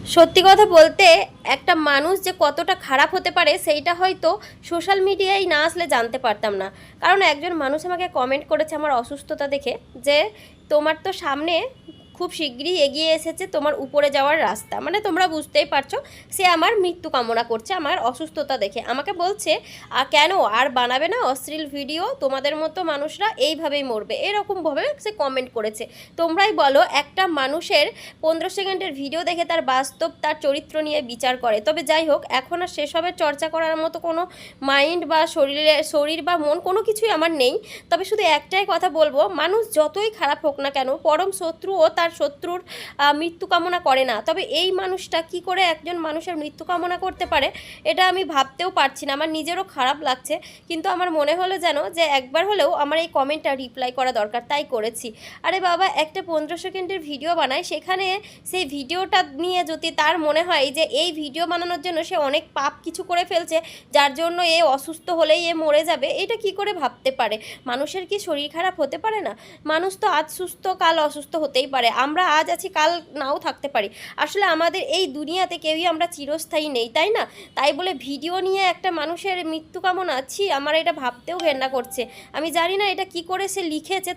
সত্যি কথা বলতে একটা মানুষ যে কতটা খারাপ হতে পারে সেইটা হয়তো সোশ্যাল মিডিয়ায় না আসলে জানতে পারতাম না। কারণ একজন মানুষ আমাকে কমেন্ট করেছে আমার অসুস্থতা দেখে, যে তোমার তো সামনে খুব শিগগিরই এগিয়ে এসেছে তোমার উপরে যাওয়ার রাস্তা, মানে তোমরা বুঝতেই পারছো, সে আমার মৃত্যু কামনা করছে আমার অসুস্থতা দেখে। আমাকে বলছে কেন আর বানাবে না অশ্লীল ভিডিও, তোমাদের মতো মানুষরা এইভাবেই মরবে, এরকমভাবে সে কমেন্ট করেছে। তোমরাই বলো একটা মানুষের 15 সেকেন্ডের ভিডিও দেখে তার বাস্তব তার চরিত্র নিয়ে বিচার করে। তবে যাই হোক, এখন আর সেসবের চর্চা করার মতো কোনো মাইন্ড বা শরীর বা মন কোনো কিছুই আমার নেই। তবে শুধু একটাই কথা বলবো, মানুষ যতই খারাপ হোক না কেন, পরম শত্রুও তার শত্রুর মৃত্যু কামনা করে না। তবে এই মানুষটা কি করে একজন মানুষের মৃত্যু কামনা করতে পারে এটা আমি ভাবতেও পারছি না, আমার নিজেরও খারাপ লাগছে। কিন্তু আমার মনে হলো যেন যে একবার হলেও আমার এই কমেন্টটা রিপ্লাই করা দরকার, তাই করেছি। আরে বাবা, একটা 15 সেকেন্ডের ভিডিও বানায়, সেখানে সেই ভিডিওটা নিয়ে যদি তার মনে হয় যে এই ভিডিও বানানোর জন্য সে অনেক পাপ কিছু করে ফেলছে, যার জন্য এ অসুস্থ হলেই এ মরে যাবে, এটা কি করে ভাবতে পারে? মানুষের কি শরীর খারাপ হতে পারে না? মানুষ তো আজ সুস্থ কাল অসুস্থ হতেই পারে, আমরা আজ আছি কাল নাও থাকতে পারি। আসলে আমাদের এই দুনিয়াতে কেউই আমরা চিরস্থায়ী নেই, তাই না? তাই বলে ভিডিও নিয়ে একটা মানুষের মৃত্যু কামনা, ছি, আমার এটা ভাবতেও ঘেন্না করছে। আমি জানি না এটা কি করে সে লিখেছে।